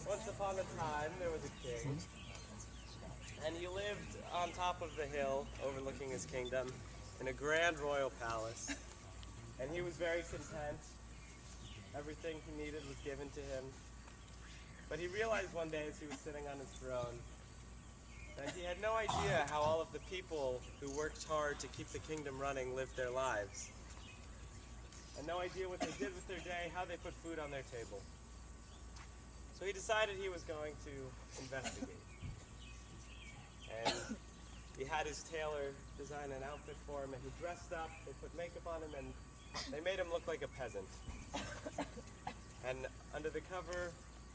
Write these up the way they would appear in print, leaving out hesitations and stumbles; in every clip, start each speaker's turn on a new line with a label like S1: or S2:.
S1: Once upon a time, there was a king, and he lived on top of the hill overlooking his kingdom in a grand royal palace. And he was very content. Everything he needed was given to him. But he realized one day as he was sitting on his throne that he had no idea how all of the people who worked hard to keep the kingdom running lived their lives. And no idea what they did with their day, how they put food on their table. So he decided he was going to investigate. And he had his tailor design an outfit for him, and he dressed up, they put makeup on him, and they made him look like a peasant. And under the cover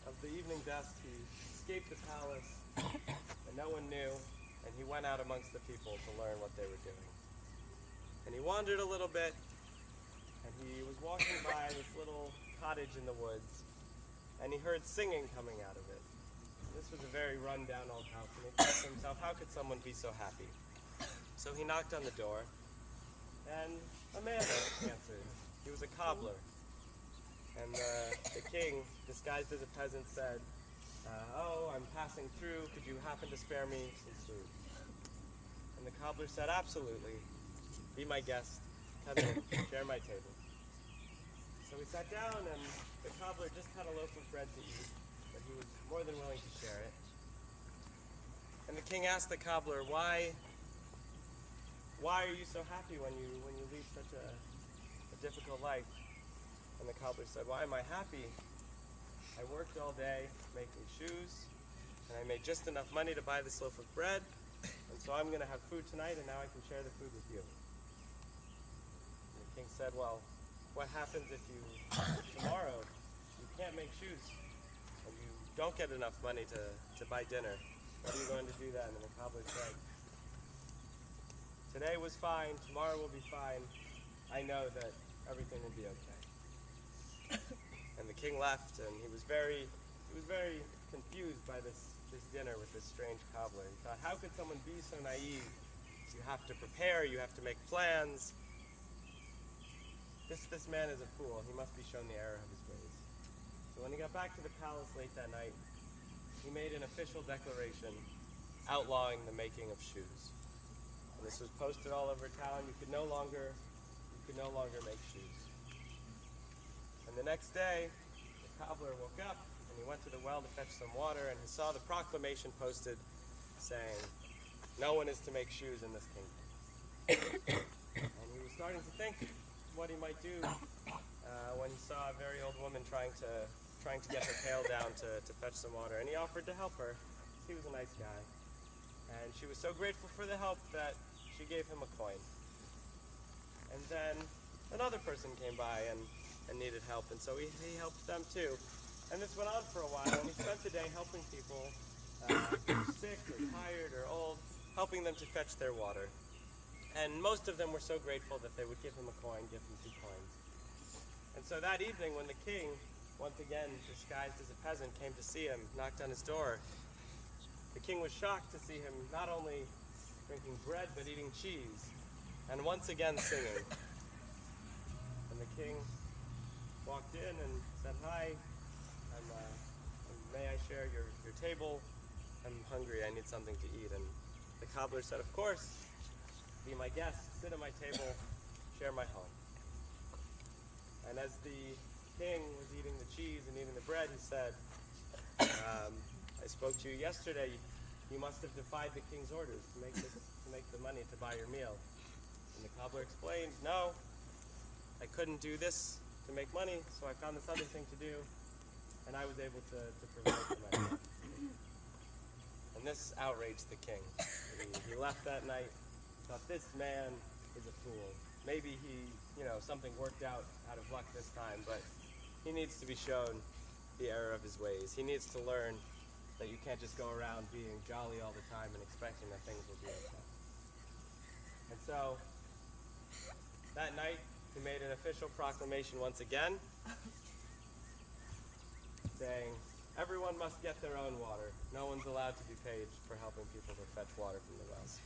S1: of the evening dusk, he escaped the palace, and no one knew, and he went out amongst the people to learn what they were doing. And he wandered a little bit, and he was walking by this little cottage in the woods, and he heard singing coming out of it. This was a very run-down old house, and he thought to himself, how could someone be so happy? So he knocked on the door, and a man answered. He was a cobbler. And the king, disguised as a peasant, said, oh, I'm passing through. Could you happen to spare me some food? And the cobbler said, absolutely. Be my guest. Come in. Share my table. So we sat down, and the cobbler just had a loaf of bread to eat, but he was more than willing to share it. And the king asked the cobbler, why are you so happy when you lead such a difficult life? And the cobbler said, why am I happy? I worked all day making shoes, and I made just enough money to buy this loaf of bread, and so I'm going to have food tonight, and now I can share the food with you. And the king said, well, what happens if tomorrow you can't make shoes and you don't get enough money to buy dinner? What are you going to do then? And the cobbler said, today was fine, tomorrow will be fine. I know that everything will be okay. And the king left, and he was very confused by this dinner with this strange cobbler. He thought, how could someone be so naive? You have to prepare, you have to make plans. This man is a fool. He must be shown the error of his ways. So when he got back to the palace late that night, he made an official declaration outlawing the making of shoes. And this was posted all over town. You could no longer make shoes. And the next day, the cobbler woke up and he went to the well to fetch some water, and he saw the proclamation posted saying, no one is to make shoes in this kingdom. And he was starting to think what he might do when he saw a very old woman trying to get her pail down to fetch some water, and he offered to help her. He was a nice guy, and she was so grateful for the help that she gave him a coin. And then another person came by and needed help, and so he helped them too. And this went on for a while, and he spent the day helping people who were sick or tired or old, helping them to fetch their water. And most of them were so grateful that they would give him a coin, give him 2 coins. And so that evening, when the king, once again disguised as a peasant, came to see him, knocked on his door, the king was shocked to see him not only drinking bread, but eating cheese, and once again singing. And the king walked in and said, hi, may I share your table? I'm hungry, I need something to eat. And the cobbler said, of course, be my guest, sit at my table, share my home. And as the king was eating the cheese and eating the bread, he said, I spoke to you yesterday. You must have defied the king's orders to make the money to buy your meal. And the cobbler explained, no, I couldn't do this to make money, so I found this other thing to do, and I was able to provide for myself. And this outraged the king. He left that night, thought this man is a fool. Maybe something worked out of luck this time, but he needs to be shown the error of his ways. He needs to learn that you can't just go around being jolly all the time and expecting that things will be okay. And so, that night, he made an official proclamation once again, saying, everyone must get their own water. No one's allowed to be paid for helping people to fetch water from the wells.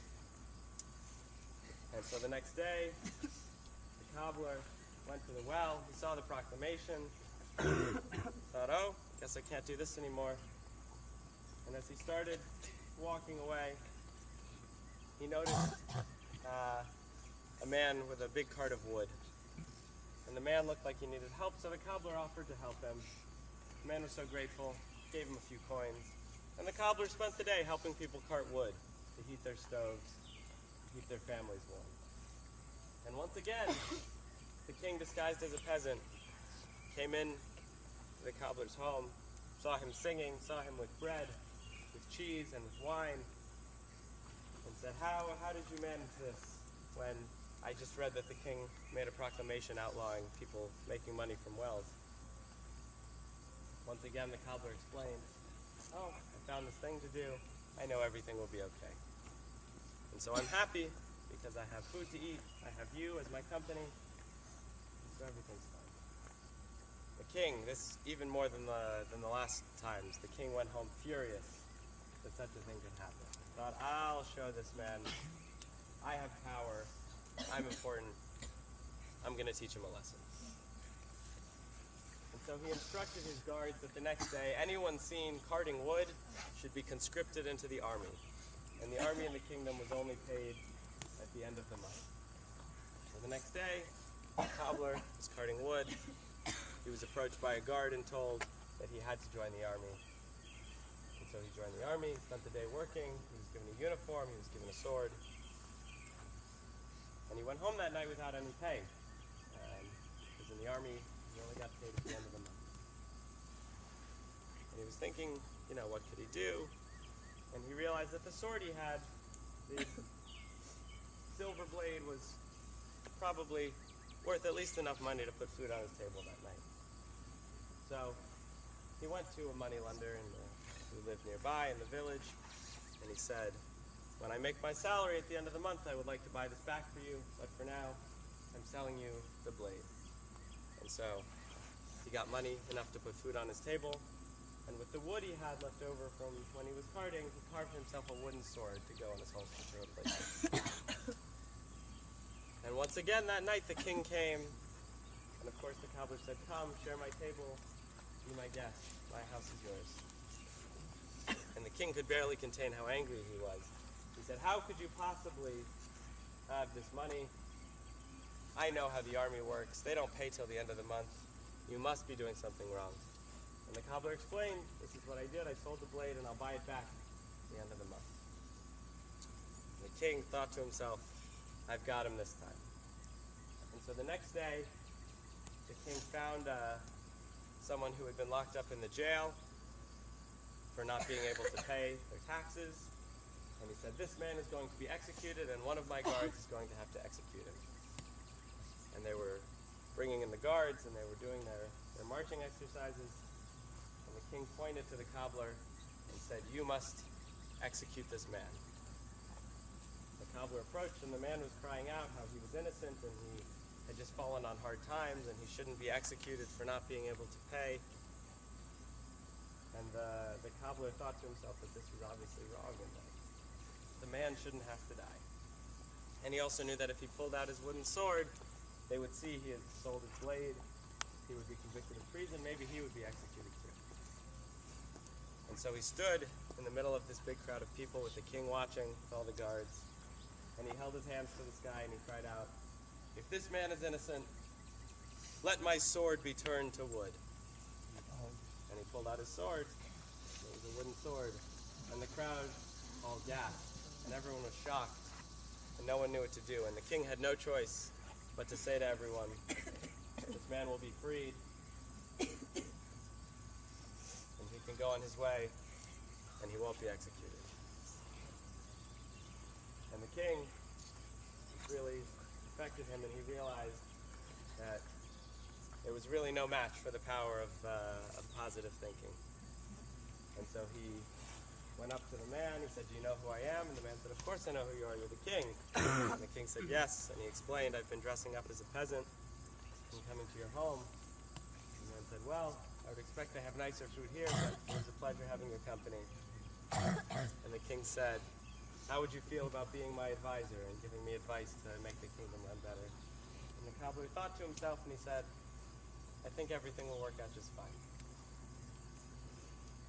S1: And so the next day, the cobbler went to the well. He saw the proclamation, thought, oh, guess I can't do this anymore. And as he started walking away, he noticed a man with a big cart of wood. And the man looked like he needed help, so the cobbler offered to help him. The man was so grateful, gave him a few coins. And the cobbler spent the day helping people cart wood to heat their stoves, to keep their families warm. And once again, the king, disguised as a peasant, came in to the cobbler's home, saw him singing, saw him with bread, with cheese, and with wine, and said, how did you manage this when I just read that the king made a proclamation outlawing people making money from wells? Once again, the cobbler explained, oh, I found this thing to do. I know everything will be okay. And so I'm happy because I have food to eat. I have you as my company. So everything's fine. The king, this even more than the last times, the king went home furious that such a thing could happen. Thought, I'll show this man. I have power. I'm important. I'm going to teach him a lesson. And so he instructed his guards that the next day, anyone seen carting wood should be conscripted into the army. And the army in the kingdom was only paid at the end of the month. So the next day, the cobbler was carting wood. He was approached by a guard and told that he had to join the army. And so he joined the army, spent the day working. He was given a uniform, he was given a sword. And he went home that night without any pay. Because in the army, he only got paid at the end of the month. And he was thinking, what could he do? And he realized that the sword he had, the silver blade, was probably worth at least enough money to put food on his table that night. So he went to a moneylender who lived nearby in the village, and he said, when I make my salary at the end of the month, I would like to buy this back for you, but for now, I'm selling you the blade. And so he got money enough to put food on his table, and with the wood he had left over from when he was carting, he carved himself a wooden sword to go in his holster to replace it. And once again that night the king came, and of course the cobbler said, come, share my table, be my guest, my house is yours. And the king could barely contain how angry he was. He said, how could you possibly have this money? I know how the army works. They don't pay till the end of the month. You must be doing something wrong. And the cobbler explained, this is what I did. I sold the blade and I'll buy it back at the end of the month. And the king thought to himself, I've got him this time. And so the next day, the king found someone who had been locked up in the jail for not being able to pay their taxes. And he said, this man is going to be executed, and one of my guards is going to have to execute him. And they were bringing in the guards, and they were doing their marching exercises. And the king pointed to the cobbler and said, you must execute this man. The cobbler approached, and the man was crying out how he was innocent, and he had just fallen on hard times, and he shouldn't be executed for not being able to pay. And the cobbler thought to himself that this was obviously wrong, and that the man shouldn't have to die. And he also knew that if he pulled out his wooden sword, they would see he had sold his blade, he would be convicted of treason, maybe he would be executed too. And so he stood in the middle of this big crowd of people with the king watching, with all the guards, and he held his hands to the sky and he cried out, if this man is innocent, let my sword be turned to wood. And he pulled out his sword. It was a wooden sword. And the crowd all gasped, and everyone was shocked, and no one knew what to do. And the king had no choice but to say to everyone, this man will be freed, and he can go on his way, and he won't be executed. And the king really affected him, and he realized that it was really no match for the power of positive thinking. And so he went up to the man. He said, do you know who I am? And the man said, of course I know who you are. You're the king. And the king said, yes. And he explained, I've been dressing up as a peasant and coming to your home. And the man said, well, I would expect to have nicer food here, but it was a pleasure having your company. And the king said, how would you feel about being my advisor and giving me advice to make the kingdom run better? And the cowboy thought to himself, and he said, I think everything will work out just fine.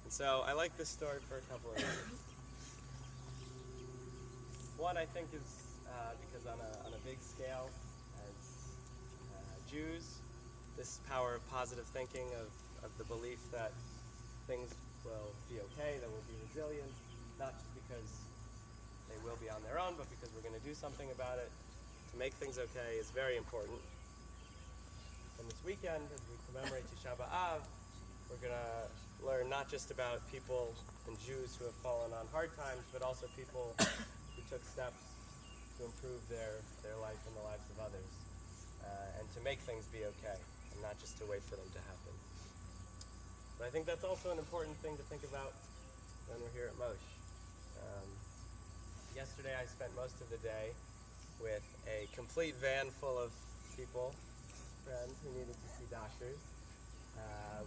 S1: And so I like this story for a couple of reasons. One, I think, is because on a big scale, as Jews, this power of positive thinking, of the belief that things will be okay, that we'll be resilient, not just because they will be on their own, but because we're going to do something about it to make things okay, is very important. And this weekend, as we commemorate Tisha B'Av, we're going to learn not just about people and Jews who have fallen on hard times, but also people who took steps to improve their life and the lives of others, and to make things be okay, and not just to wait for them to happen. But I think that's also an important thing to think about when we're here at Moshe. Yesterday I spent most of the day with a complete van full of people, friends who needed to see doctors,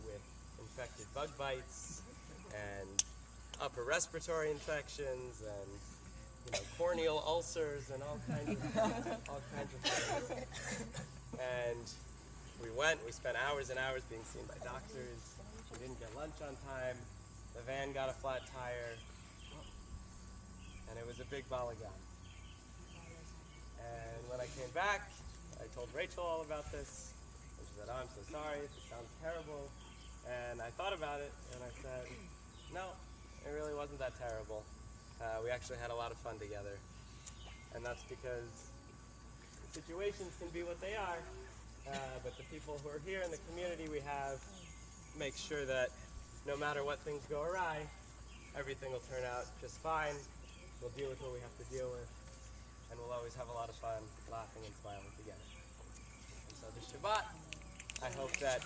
S1: with infected bug bites and upper respiratory infections and corneal ulcers and all kinds of things. And we spent hours and hours being seen by doctors. We didn't get lunch on time. The van got a flat tire, and it was a big balagan. And when I came back, I told Rachel all about this, and she said, oh, I'm so sorry, this sounds terrible. And I thought about it, and I said, no, it really wasn't that terrible. We actually had a lot of fun together. And that's because the situations can be what they are, but the people who are here in the community we have make sure that no matter what things go awry, everything will turn out just fine. We'll deal with what we have to deal with, and we'll always have a lot of fun laughing and smiling together. And so this Shabbat, I hope that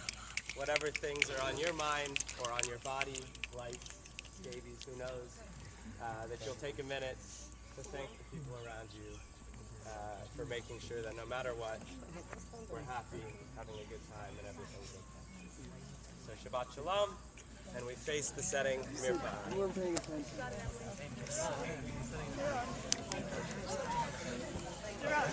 S1: whatever things are on your mind or on your body, lice, scabies, who knows, that you'll take a minute to thank the people around you for making sure that no matter what, we're happy, having a good time, and everything's okay. So Shabbat Shalom, and we face the setting Mirpah.
S2: You weren't paying attention.
S3: You're up.